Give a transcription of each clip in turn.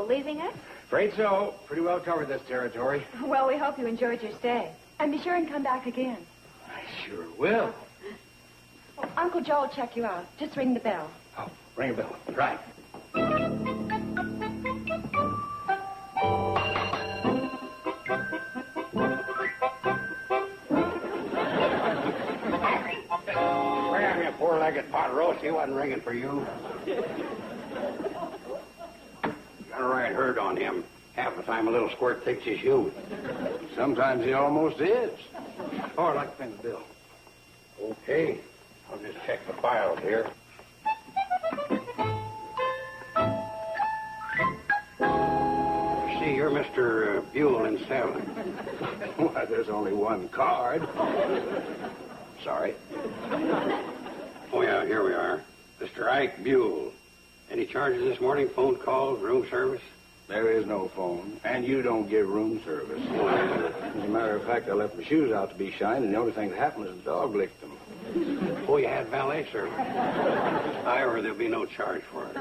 Leaving us? Afraid so. Pretty well covered this territory. Well, we hope you enjoyed your stay. And be sure and come back again. I sure will. Well, Uncle Joe will check you out. Just ring the bell. Oh, ring a bell. Right. Bring me a four-legged pot roast. He wasn't ringing for you. Got a right herd on him. Half the time a little squirt thinks he's human. Sometimes he almost is. Oh, I'd like to pay the bill. Okay. I'll just check the files here. See, you're Mr. Buell in 7. Why, there's only one card. Sorry. Oh, yeah, here we are. Mr. Ike Buell. Any charges this morning? Phone calls, room service? There is no phone, and you don't give room service. As a matter of fact, I left my shoes out to be shined, and the only thing that happened is the dog licked them. Oh, you had valet service? However, there'll be no charge for it.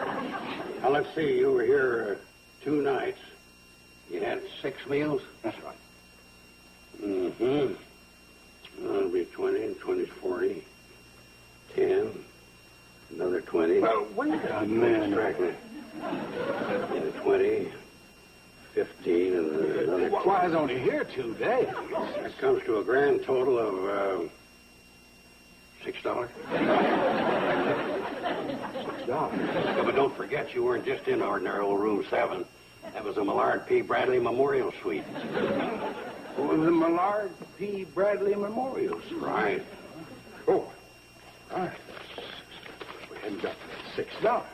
Now, let's see. You were here 2 nights. You had 6 meals? That's right. Mm-hmm. That'll be 20, 20, 40, 10... Another 20. Well, wait a minute. 20, 15, and another 20. Why, I was only here 2 days. That comes to a grand total of, $6. $6. Yeah, but don't forget, you weren't just in ordinary old room 7. That was a Millard P. Bradley Memorial Suite. It was the Millard P. Bradley Memorial Suite. Right. Oh, all right. We hadn't got $6,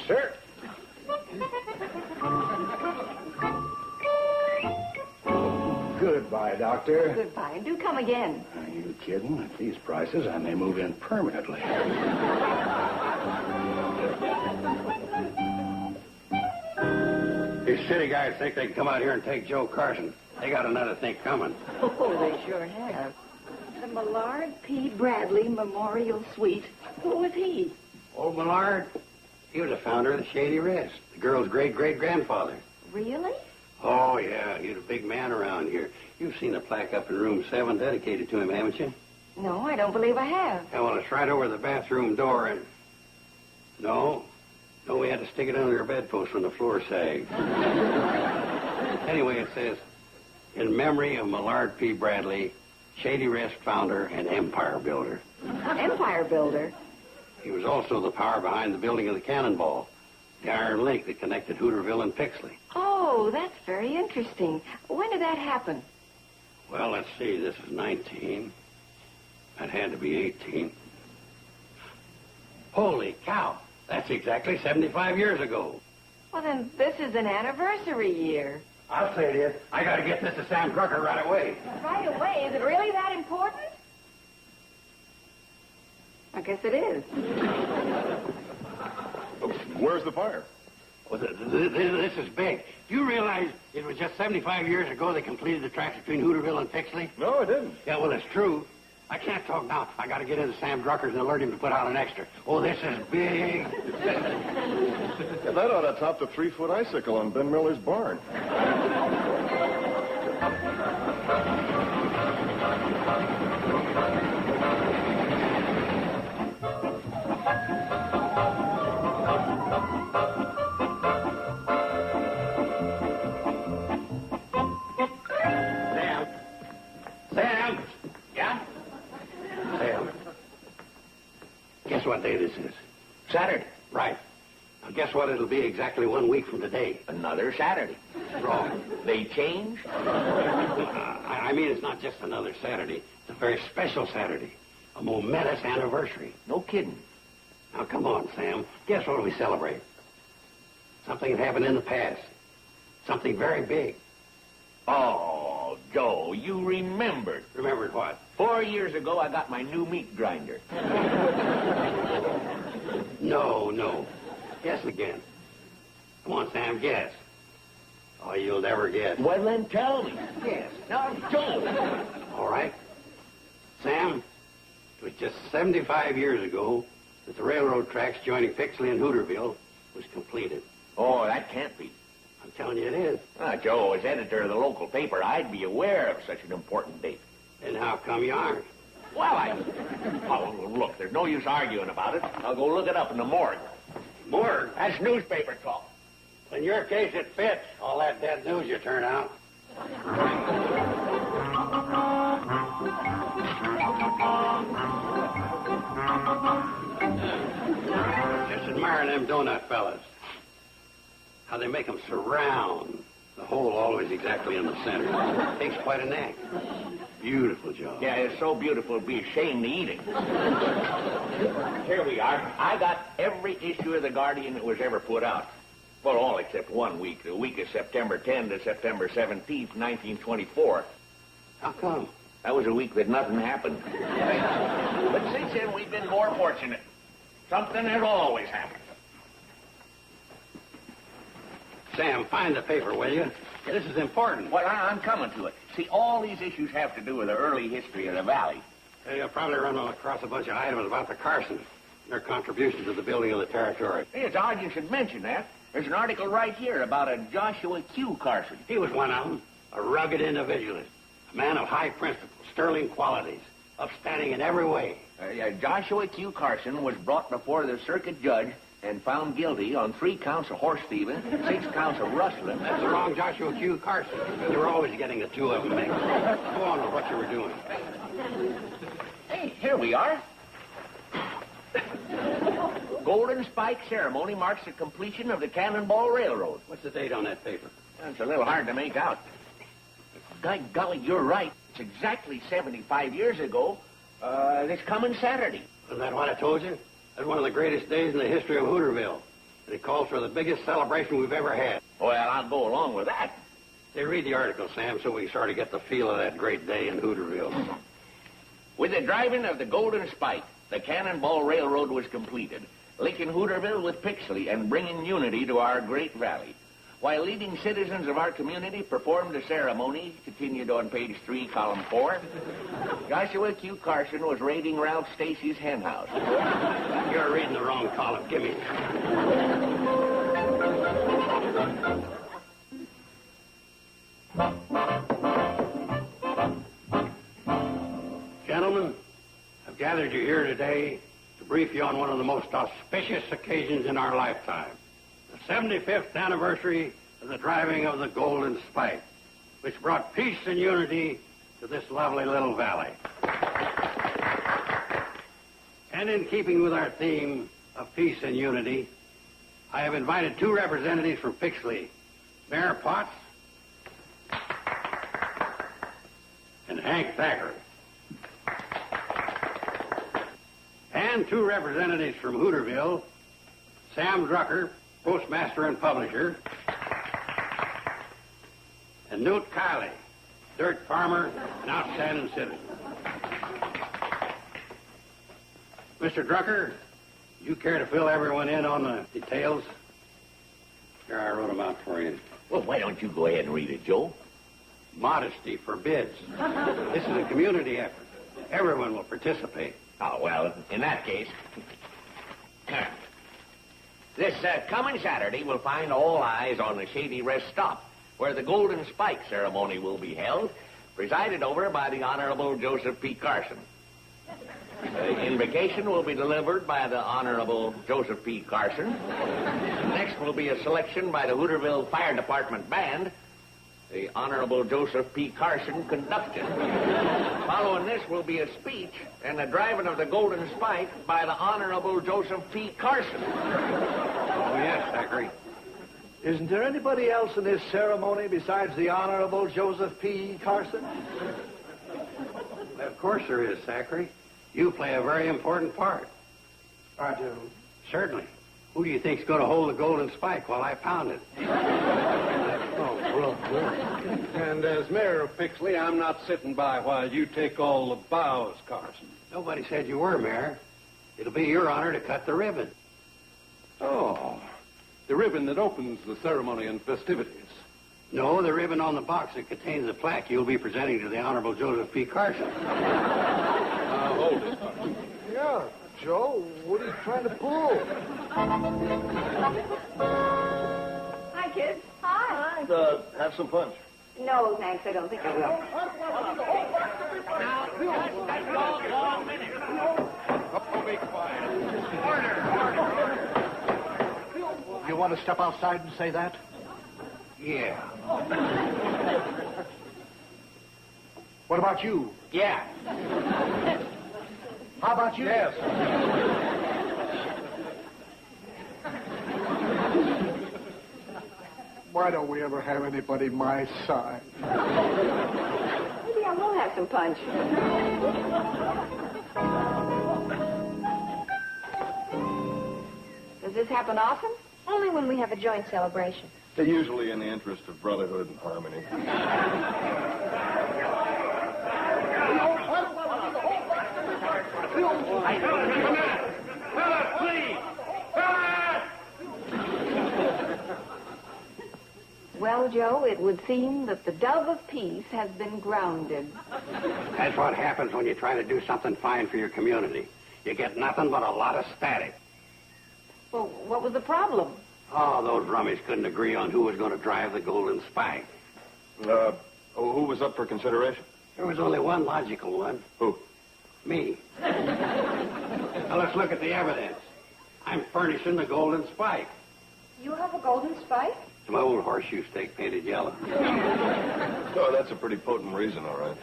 sir. Goodbye, Doctor. Goodbye, and do come again. Are you kidding? At these prices, I may move in permanently. These city guys think they can come out here and take Joe Carson. They got another thing coming. Oh, they sure have. The Millard P. Bradley Memorial Suite. Who was he? Old Millard, he was the founder of the Shady Rest, the girl's great-great-grandfather. Really? Oh, yeah, he was a big man around here. You've seen a plaque up in room 7 dedicated to him, haven't you? No, I don't believe I have. Yeah, well, it's right over the bathroom door, and... No, we had to stick it under your bedpost when the floor sagged. Anyway, it says, in memory of Millard P. Bradley, Shady Rest founder and empire builder. Empire builder? He was also the power behind the building of the Cannonball, the iron link that connected Hooterville and Pixley. Oh, that's very interesting. When did that happen? Well, let's see. This is 19. That had to be 18. Holy cow. That's exactly 75 years ago. Well, then this is an anniversary year. I'll say it is. I got to get this to Sam Drucker right away. Right away? Is it really that important? I guess it is. Where's the fire? Well, this is big. Do you realize it was just 75 years ago they completed the tracks between Hooterville and Pixley? No, I didn't. Yeah, well, it's true. I can't talk now. I got to get into Sam Drucker's and alert him to put out an extra. Oh, this is big. Yeah, that ought to top the 3-foot icicle on Ben Miller's barn. Sam? Yeah? Sam? Guess what day this is? Saturday. Right. Now, guess what it'll be exactly 1 week from today? Another Saturday. Wrong. They changed? I mean, it's not just another Saturday. It's a very special Saturday. A momentous anniversary. No kidding. Now, come on, Sam. Guess what we celebrate? Something that happened in the past. Something very big. Oh, Joe, you remembered. Remembered what? 4 years ago, I got my new meat grinder. No. Guess again. Come on, Sam, guess. Oh, you'll never guess. Well, then tell me. Yes. Now, Joe. All right. Sam, it was just 75 years ago that the railroad tracks joining Pixley and Hooterville was completed. Oh, that can't be. I'm telling you it is. Joe, as editor of the local paper, I'd be aware of such an important date. And how come you aren't? Well, Oh, look, there's no use arguing about it. I'll go look it up in the morgue. Morgue? That's newspaper talk. In your case, it fits. All that dead news you turn out. Just admire them donut fellas. How they make them surround. The hole always exactly in the center. Takes quite a knack. Beautiful job. Yeah, it's so beautiful it'd be a shame to eat it. Here we are. I got every issue of The Guardian that was ever put out. Well, all except 1 week. The week of September 10 to September 17th, 1924. How come? That was a week that nothing happened. But since then, we've been more fortunate. Something has always happened. Sam, find the paper, will you? Yeah, this is important. Well, I'm coming to it. See, all these issues have to do with the early history of the valley. You'll probably run across a bunch of items about the Carsons. Their contribution to the building of the territory. Hey, it's odd you should mention that. There's an article right here about a Joshua Q. Carson. He was one of them. A rugged individualist. A man of high principles, sterling qualities. Upstanding in every way. Joshua Q. Carson was brought before the circuit judge and found guilty on 3 counts of horse thieving, 6 counts of rustling. That's the wrong Joshua Q. Carson. You were always getting the two of them mixed. Go on with what you were doing. Hey, here we are. Golden Spike ceremony marks the completion of the Cannonball Railroad. What's the date on that paper? It's a little hard to make out. By golly, you're right. It's exactly 75 years ago, this coming Saturday. Isn't that what I told you? That's one of the greatest days in the history of Hooterville. And it calls for the biggest celebration we've ever had. Well, I'll go along with that. Say, read the article, Sam, so we can sort of get the feel of that great day in Hooterville. With the driving of the Golden Spike, the Cannonball Railroad was completed, linking Hooterville with Pixley and bringing unity to our great valley. While leading citizens of our community performed the ceremony, continued on page 3, column 4, Joshua Q. Carson was raiding Ralph Stacy's hen house. You're reading the wrong column. Give me. Gentlemen, I've gathered you here today to brief you on one of the most auspicious occasions in our lifetime. The 75th anniversary of the driving of the Golden Spike, which brought peace and unity to this lovely little valley. And in keeping with our theme of peace and unity, I have invited 2 representatives from Pixley, Mayor Potts and Hank Thackeray. And 2 representatives from Hooterville, Sam Drucker, postmaster and publisher, and Newt Kiley, dirt farmer and outstanding citizen. Mr. Drucker, you care to fill everyone in on the details? Here, I wrote them out for you. Well, why don't you go ahead and read it, Joe? Modesty forbids. This is a community effort. Everyone will participate. Oh, well, in that case... This coming Saturday will find all eyes on the Shady Rest Stop, where the Golden Spike ceremony will be held, presided over by the Honorable Joseph P. Carson. The invocation will be delivered by the Honorable Joseph P. Carson. Next will be a selection by the Hooterville Fire Department Band, the Honorable Joseph P. Carson conducting. Following this will be a speech and the driving of the Golden Spike by the Honorable Joseph P. Carson. Oh, yes, Thackeray. Isn't there anybody else in this ceremony besides the Honorable Joseph P. Carson? Of course there is, Thackeray. You play a very important part. I do. Certainly. Who do you think's going to hold the Golden Spike while I pound it? Oh, look. And as mayor of Pixley, I'm not sitting by while you take all the bows, Carson. Nobody said you were, Mayor. It'll be your honor to cut the ribbon. Oh, the ribbon that opens the ceremony and festivities. No, the ribbon on the box that contains the plaque you'll be presenting to the Honorable Joseph P. Carson. Hold it. Yeah, Joe, what are you trying to pull? Hi, kids. Hi. Have some punch. No, thanks. I don't think I will. That's all 1 minute. Oh, be quiet. You want to step outside and say that? Yeah. What about you? Yeah. How about you? Yes. Why don't we ever have anybody my size? Maybe I will have some punch. Does this happen often? Only when we have a joint celebration. They're usually in the interest of brotherhood and harmony. Well, Joe, it would seem that the dove of peace has been grounded. That's what happens when you try to do something fine for your community. You get nothing but a lot of static. Well, what was the problem? Oh, those rummies couldn't agree on who was going to drive the Golden Spike. Who was up for consideration? There was only one logical one. Who? Me. Now, let's look at the evidence. I'm furnishing the Golden Spike. You have a golden spike? It's my old horseshoe stake painted yellow. Oh, that's a pretty potent reason, all right.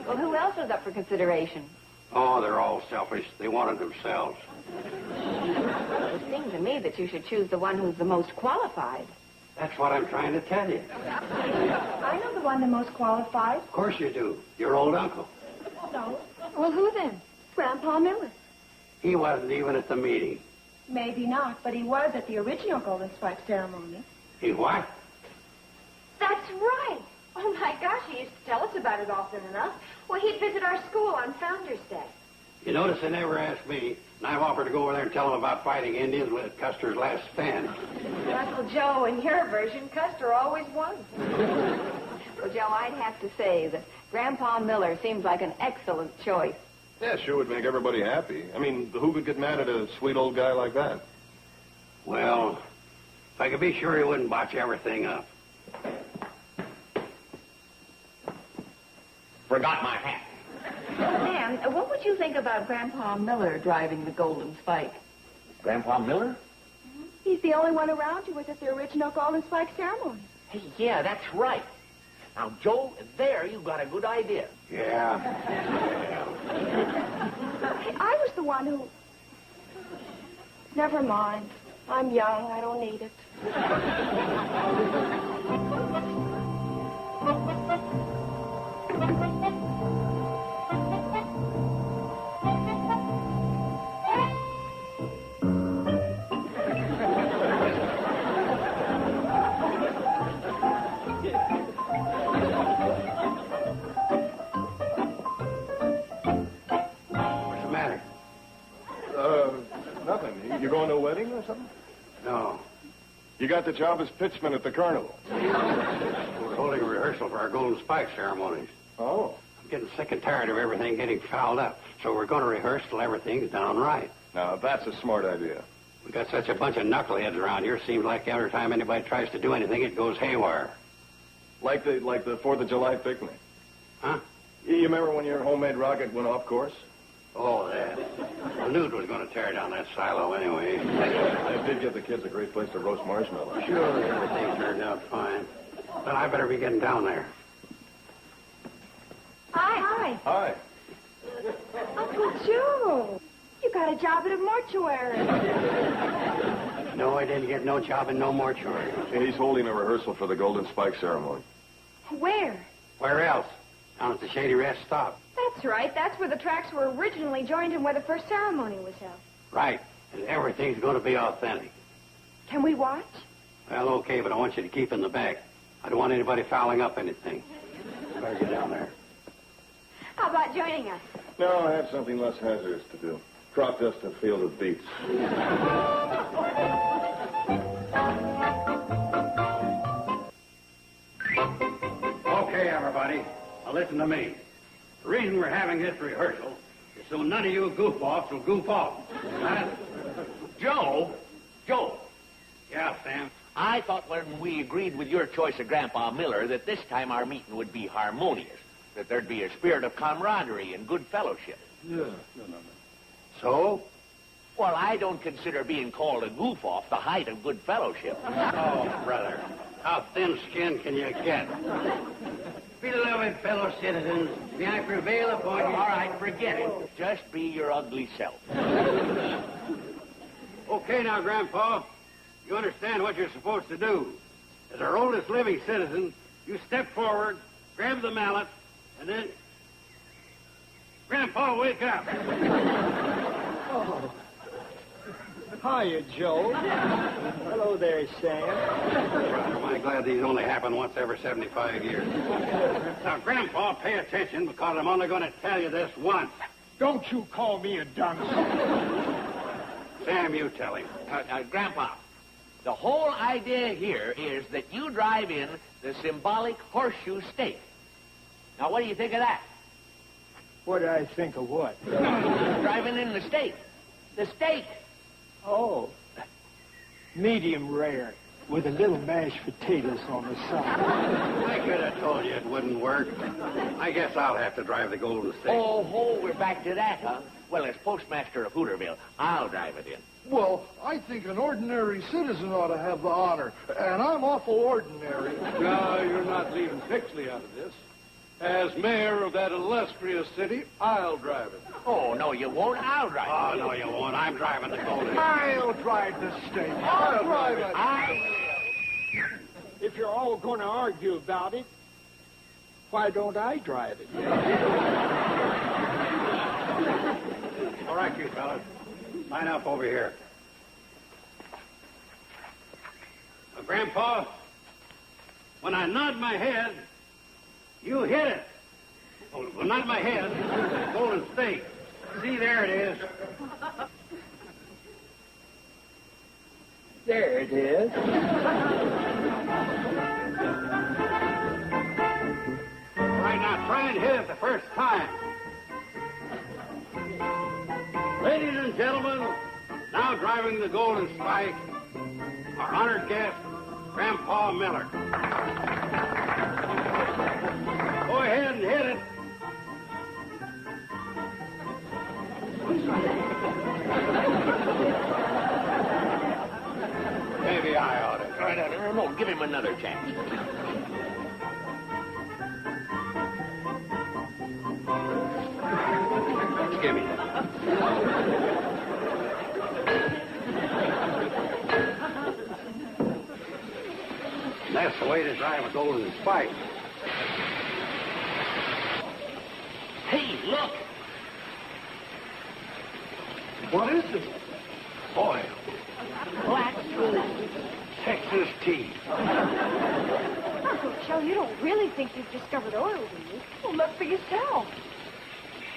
Well, who else was up for consideration? Oh, they're all selfish. They wanted themselves. It would seem to me that you should choose the one who's the most qualified. That's what I'm trying to tell you. I know the one the most qualified. Of course you do. Your old uncle. No. Well, who then? Grandpa Miller. He wasn't even at the meeting. Maybe not, but he was at the original golden spike ceremony. He what? That's right. Oh, my gosh, he used to tell us about it often enough. Well, he'd visit our school on Founder's Day. You notice they never asked me, and I've offered to go over there and tell them about fighting Indians with Custer's last stand. Uncle Joe, in your version, Custer always won. Well, Joe, I'd have to say that Grandpa Miller seems like an excellent choice. Yeah, sure would make everybody happy. I mean, who could get mad at a sweet old guy like that? Well, if I could be sure he wouldn't botch everything up. Forgot my hat. Ma'am, what would you think about Grandpa Miller driving the Golden Spike? Grandpa Miller? He's the only one around who was at the original golden spike ceremony. Hey, yeah, that's right. Now, Joe, there you got a good idea. Yeah. Hey, I was the one who... Never mind. I'm young. I don't need it. What's the matter? Nothing. You going to a wedding or something? No. You got the job as pitchman at the carnival. We're holding a rehearsal for our Golden Spike ceremonies. Oh. I'm getting sick and tired of everything getting fouled up, so we're going to rehearse till everything's done right. Now, that's a smart idea. We got such a bunch of knuckleheads around here. Seems like every time anybody tries to do anything, it goes haywire. Like the 4th of July picnic. Huh? You remember when your homemade rocket went off course? Oh, that. I knew it was going to tear down that silo anyway. That did give the kids a great place to roast marshmallows. Sure, everything turned out fine. But I better be getting down there. Hi. Hi. Uncle Joe. You got a job at a mortuary. No, I didn't get no job in no mortuary. He's holding a rehearsal for the Golden Spike ceremony. Where? Where else? Down at the Shady Rest stop. That's right. That's where the tracks were originally joined and where the first ceremony was held. Right. And everything's going to be authentic. Can we watch? Well, okay, but I want you to keep in the back. I don't want anybody fouling up anything. Better get down there. How about joining us? No, I have something less hazardous to do. Crop dust and field of beets. Okay, everybody. Now listen to me. The reason we're having this rehearsal is so none of you goof-offs will goof off. Huh? Joe? Yeah, Sam. I thought when we agreed with your choice of Grandpa Miller that this time our meeting would be harmonious, that there'd be a spirit of camaraderie and good fellowship. No. So? Well, I don't consider being called a goof-off the height of good fellowship. Oh, brother. How thin-skinned can you get? Beloved fellow citizens, may I prevail upon you? All right, forget it. Just be your ugly self. Okay, now, Grandpa. You understand what you're supposed to do. As our oldest living citizen, you step forward, grab the mallet, and then... Grandpa, wake up. Oh. Hiya, Joe. Hello there, Sam. Am I glad these only happen once every 75 years. Now, Grandpa, pay attention, because I'm only going to tell you this once. Don't you call me a dunce. Sam, you tell him. Grandpa, the whole idea here is that you drive in the symbolic horseshoe stake. Now, what do you think of that? What do I think of what? Driving in the steak. The steak. Oh, medium rare with a little mashed potatoes on the side. I could have told you it wouldn't work. I guess I'll have to drive the Golden State. Oh, we're back to that, huh? Well, as postmaster of Hooterville, I'll drive it in. Well, I think an ordinary citizen ought to have the honor, and I'm awful ordinary. No, you're not leaving Pixley out of this. As mayor of that illustrious city, I'll drive it. Oh, no, you won't. I'll drive Oh, it. no, you won't. I'm driving the Golden State. I'll drive the steak. I'll drive it. If you're all going to argue about it, why don't I drive it? All right, you fellas. Line up over here. Now, Grandpa, when I nod my head, you hit it. Oh, well, not my head. Golden State. See, there it is. There it is. All right, now try and hit it the first time. Ladies and gentlemen, now driving the Golden Spike, our honored guest, Grandpa Miller. Go ahead and hit it. Maybe I ought to. No, give him another chance. Give me. That's the way to drive a Golden Spike. Hey, look. What is it? Oil. Black gold. Texas tea. Uncle Joe, you don't really think you've discovered oil, do you? Well, look for yourself.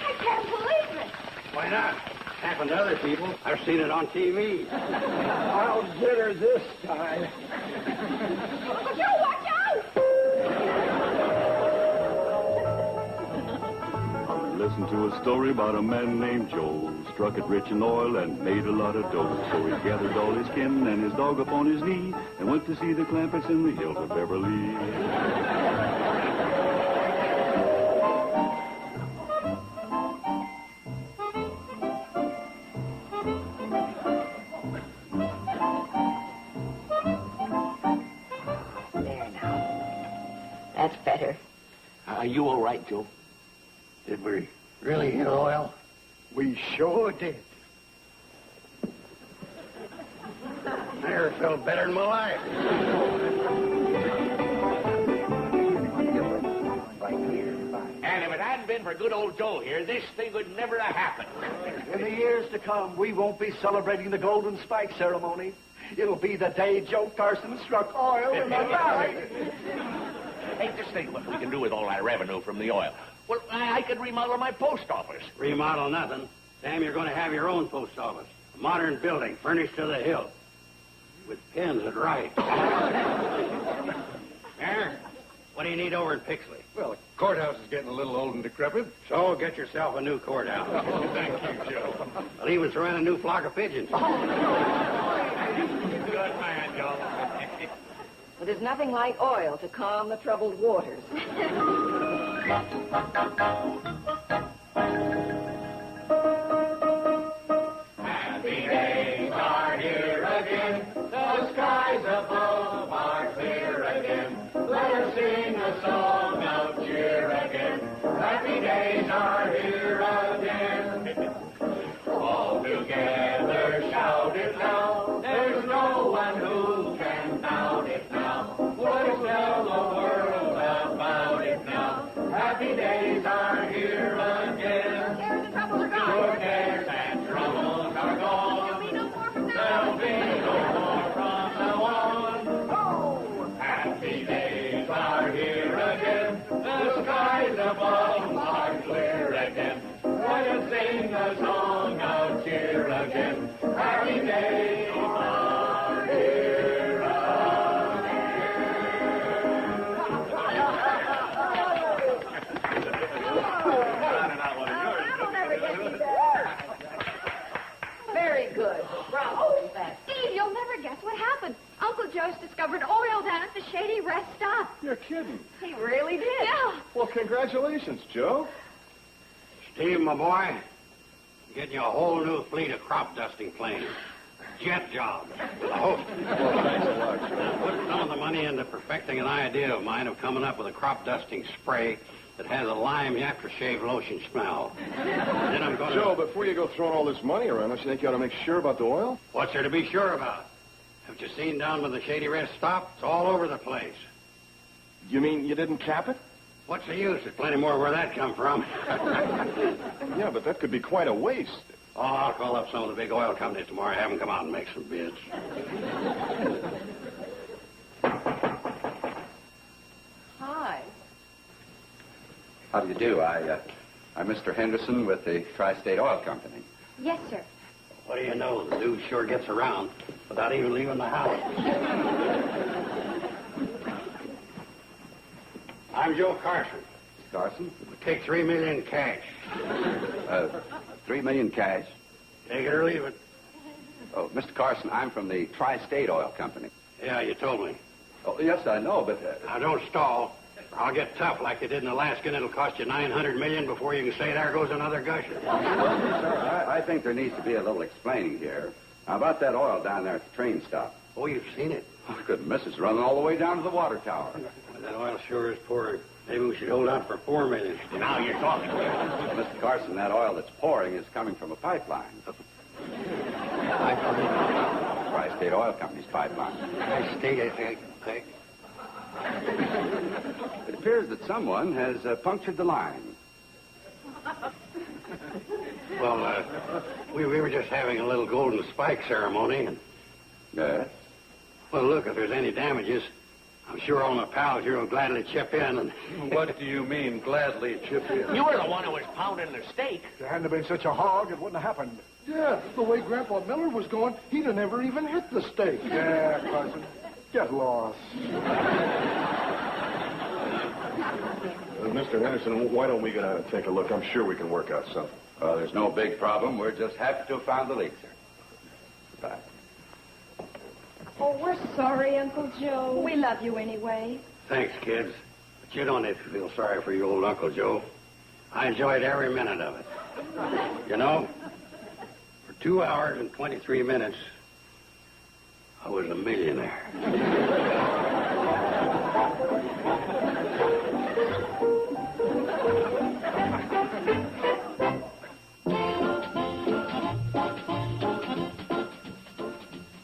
I can't believe it. Why not? Happened to other people. I've seen it on TV. I'll get her this time. Uncle Joe, watch out! Listen to a story about a man named Joe. Struck it rich in oil and made a lot of dough. So he gathered all his kin and his dog upon his knee and went to see the Clampets in the hills of Beverly. There now. That's better. Are you all right, Joe? Did we really hit oil? We sure did. I never felt better in my life. And if it hadn't been for good old Joe here, this thing would never have happened. In the years to come, we won't be celebrating the Golden Spike ceremony. It'll be the day Joe Carson struck oil in the valley. Hey, just think what we can do with all our revenue from the oil. Well, I could remodel my post office. Remodel nothing. Sam, you're going to have your own post office. A modern building, furnished to the hilt. With pins that write. There. What do you need over in Pixley? Well, the courthouse is getting a little old and decrepit. So get yourself a new courthouse. Oh, thank you, Joe. I'll even throw in a new flock of pigeons. Good man, Joe. But there's nothing like oil to calm the troubled waters. Happy days are here again. The skies above are clear again. Let us sing a song of cheer again. Happy days are here again. All together shout it now. There's no one who can doubt it now. Let us tell the world about it now. Happy days are here again. Cares and troubles are Your gone. cares and troubles are gone. There'll be no more from now There'll on. be no more from now on. Oh, happy days are here again. The skies above are clear again. Let us sing a song of cheer again. Happy days are here I'll never get you that. Very good. Bravo, in fact. Steve, you'll never guess what happened. Uncle Joe's discovered oil down at the Shady Rest Stop. You're kidding. He really did. Yeah. Well, congratulations, Joe. Steve, my boy, getting you a whole new fleet of crop dusting planes. Jet jobs. I hope. Well, thanks a lot, Joe. Put some of the money into perfecting an idea of mine of coming up with a crop dusting spray that has a lime aftershave lotion smell. Then I'm going to... Joe, before you go throwing all this money around, don't you think you ought to make sure about the oil? What's there to be sure about? Haven't you seen down by the Shady Rest Stop? It's all over the place. You mean you didn't cap it? What's the use? There's plenty more where that come from. Yeah, but that could be quite a waste. Oh, I'll call up some of the big oil companies tomorrow, have them come out and make some bids. Hi. How do you do? I'm Mr. Henderson with the Tri-State Oil Company. Yes, sir. What do you know? The dude sure gets around without even leaving the house. I'm Joe Carson. Carson? Take $3 million cash. $3 million cash. Take it or leave it. Oh, Mr. Carson, I'm from the Tri-State Oil Company. Yeah, you told me. Oh, yes, I know, but... Now, don't stall. Or I'll get tough like they did in Alaska, and it'll cost you $900 million before you can say there goes another gusher. Sir, I think there needs to be a little explaining here. Now, about that oil down there at the train stop. Oh, you've seen it. Oh, goodness, it's running all the way down to the water tower. That oil sure is pouring. Maybe we should hold out for $4 million. Now you're talking. Well, Mr. Carson, that oil that's pouring is coming from a pipeline. Tri-State Oil Company's pipeline. It appears that someone has punctured the line. Well, we were just having a little golden spike ceremony, and... Yes? Well, look, if there's any damages, I'm sure all my pals here will gladly chip in, and... What do you mean, gladly chip in? You were the one who was pounding the steak. If there hadn't been such a hog, it wouldn't have happened. Yeah, the way Grandpa Miller was going, he'd have never even hit the steak. Yeah, cousin. Get lost. Mr. Henderson, why don't we get out and take a look? I'm sure we can work out something. Well, there's no big problem. We're just happy to have found the leak, sir. Goodbye. Oh, we're sorry, Uncle Joe. We love you anyway. Thanks, kids. But you don't have to feel sorry for your old Uncle Joe. I enjoyed every minute of it. You know, for 2 hours and 23 minutes, I was a millionaire.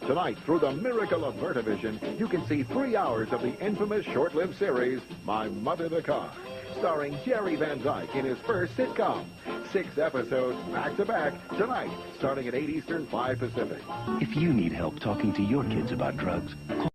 Tonight, through the miracle of Vertivision, you can see 3 hours of the infamous short-lived series, My Mother the Car, starring Jerry Van Dyke in his first sitcom. 6 episodes back-to-back tonight, starting at 8 Eastern, 5 Pacific. If you need help talking to your kids about drugs, call